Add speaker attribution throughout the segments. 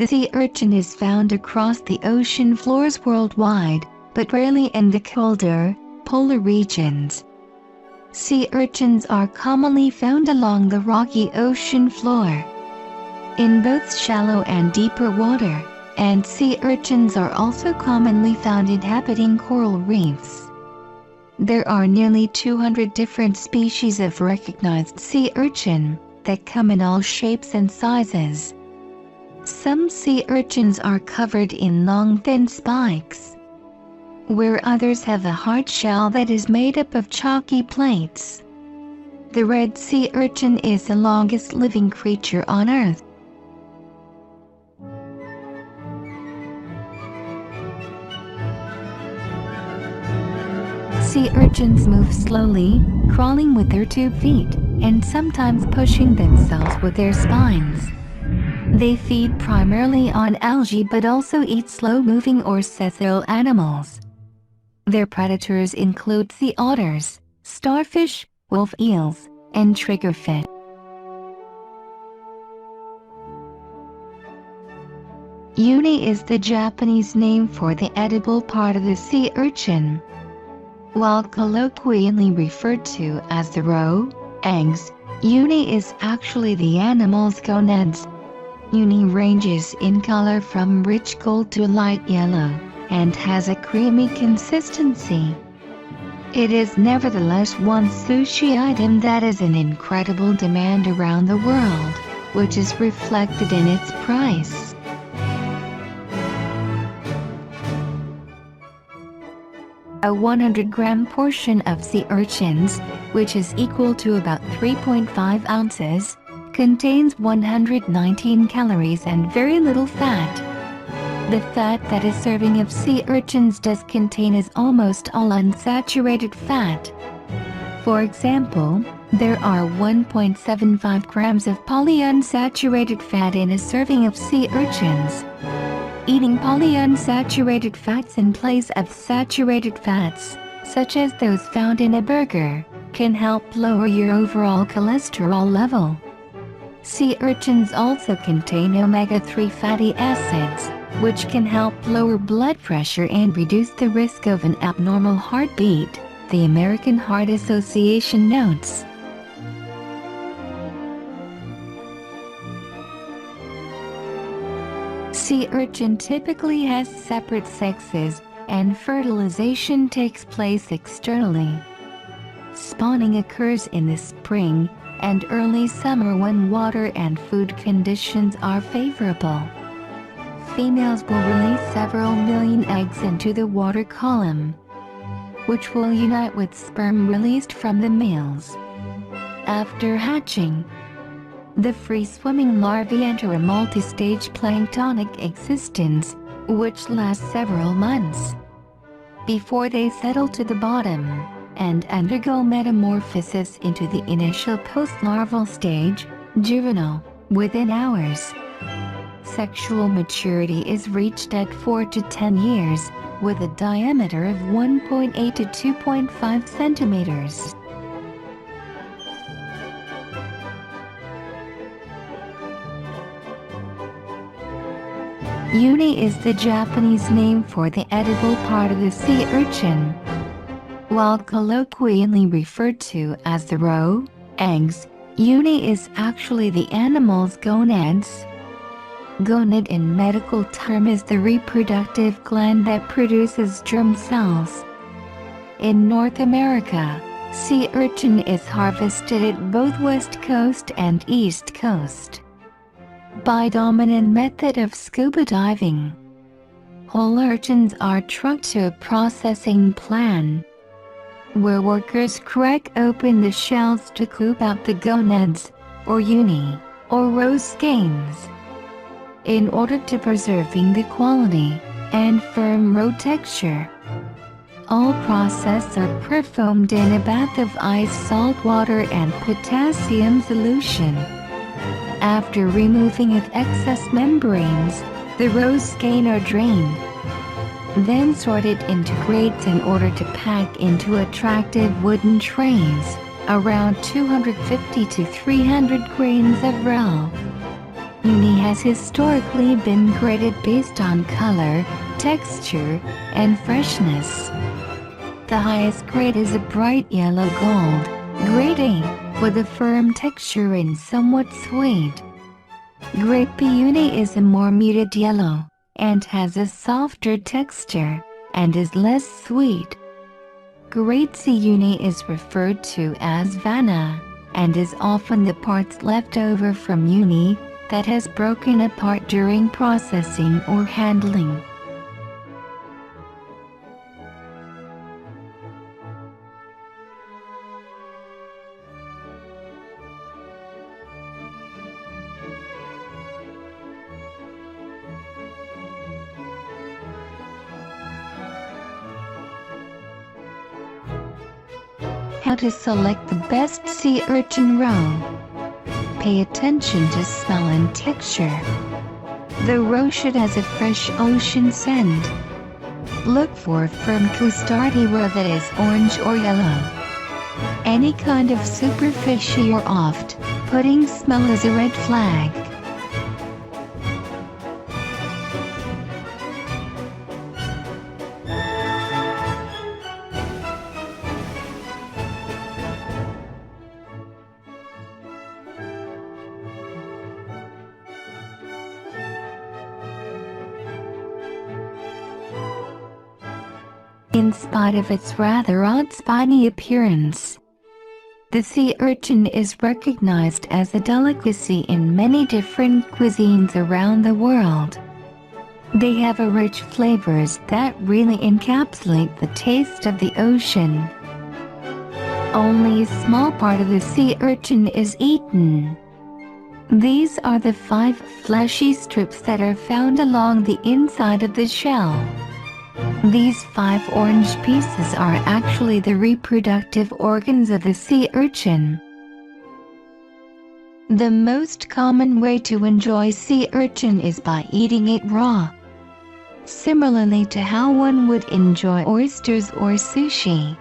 Speaker 1: The sea urchin is found across the ocean floors worldwide, but rarely in the colder, polar regions. Sea urchins are commonly found along the rocky ocean floor, in both shallow and deeper water, and sea urchins are also commonly found inhabiting coral reefs. There are nearly 200 different species of recognized sea urchin that come in all shapes and sizes. Some sea urchins are covered in long thin spikes, where others have a hard shell that is made up of chalky plates. The red sea urchin is the longest living creature on Earth. Sea urchins move slowly, crawling with their 2 feet, and sometimes pushing themselves with their spines. They feed primarily on algae but also eat slow-moving or sessile animals. Their predators include sea otters, starfish, wolf eels, and triggerfish. Uni is the Japanese name for the edible part of the sea urchin. While colloquially referred to as the roe, eggs, uni is actually the animal's gonads. Uni ranges in color from rich gold to light yellow, and has a creamy consistency. It is nevertheless one sushi item that is in incredible demand around the world, which is reflected in its price. A 100-gram portion of sea urchins, which is equal to about 3.5 ounces, contains 119 calories and very little fat. The fat that a serving of sea urchins does contain is almost all unsaturated fat. For example, there are 1.75 grams of polyunsaturated fat in a serving of sea urchins. Eating polyunsaturated fats in place of saturated fats, such as those found in a burger, can help lower your overall cholesterol level. Sea urchins also contain omega-3 fatty acids, which can help lower blood pressure and reduce the risk of an abnormal heartbeat, the American Heart Association notes. Sea urchin typically has separate sexes, and fertilization takes place externally. Spawning occurs in the spring and early summer when water and food conditions are favorable. Females will release several million eggs into the water column, which will unite with sperm released from the males. After hatching, the free-swimming larvae enter a multi-stage planktonic existence, which lasts several months, before they settle to the bottom and undergo metamorphosis into the initial post-larval stage, juvenile, within hours. Sexual maturity is reached at 4 to 10 years, with a diameter of 1.8 to 2.5 centimeters. Uni is the Japanese name for the edible part of the sea urchin. While colloquially referred to as the roe, eggs, uni is actually the animal's gonads. Gonad in medical term is the reproductive gland that produces germ cells. In North America, sea urchin is harvested at both West Coast and East Coast by dominant method of scuba diving. Whole urchins are trucked to a processing plant, where workers crack open the shells to scoop out the gonads, or uni, or roe skeins, in order to preserving the quality and firm roe texture. All processes are performed in a bath of ice, salt water and potassium solution. After removing of excess membranes, the roe skein are drained, then sorted into grades in order to pack into attractive wooden trays, around 250 to 300 grains of roe. Uni has historically been graded based on color, texture, and freshness. The highest grade is a bright yellow gold, grade A, with a firm texture and somewhat sweet. Grade B uni is a more muted yellow, and has a softer texture, and is less sweet. Grade C uni is referred to as vana, and is often the parts left over from uni that has broken apart during processing or handling. How to select the best sea urchin roe. Pay attention to smell and texture. The roe should have a fresh ocean scent. Look for a firm custardy roe that is orange or yellow. Any kind of super fishy or oft-putting smell is a red flag. In spite of its rather odd spiny appearance, the sea urchin is recognized as a delicacy in many different cuisines around the world. They have a rich flavors that really encapsulate the taste of the ocean. Only a small part of the sea urchin is eaten. These are the 5 fleshy strips that are found along the inside of the shell. These 5 orange pieces are actually the reproductive organs of the sea urchin. The most common way to enjoy sea urchin is by eating it raw, similarly to how one would enjoy oysters or sushi.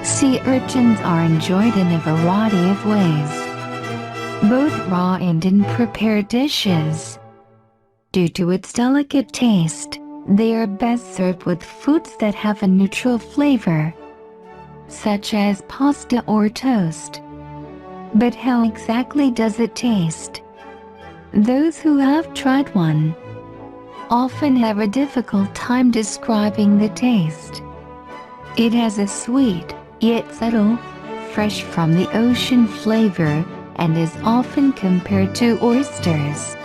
Speaker 1: Sea urchins are enjoyed in a variety of ways, both raw and in prepared dishes. Due to its delicate taste, they are best served with foods that have a neutral flavor, such as pasta or toast. But how exactly does it taste? Those who have tried one often have a difficult time describing the taste. It has a sweet, yet subtle, fresh from the ocean flavor, and is often compared to oysters.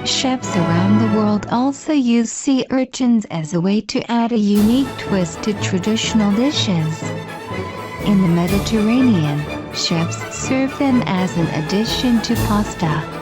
Speaker 1: Chefs around the world also use sea urchins as a way to add a unique twist to traditional dishes. In the Mediterranean, chefs serve them as an addition to pasta.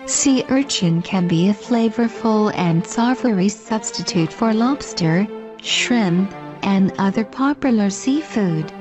Speaker 1: Sea urchin can be a flavorful and savory substitute for lobster, shrimp, and other popular seafood.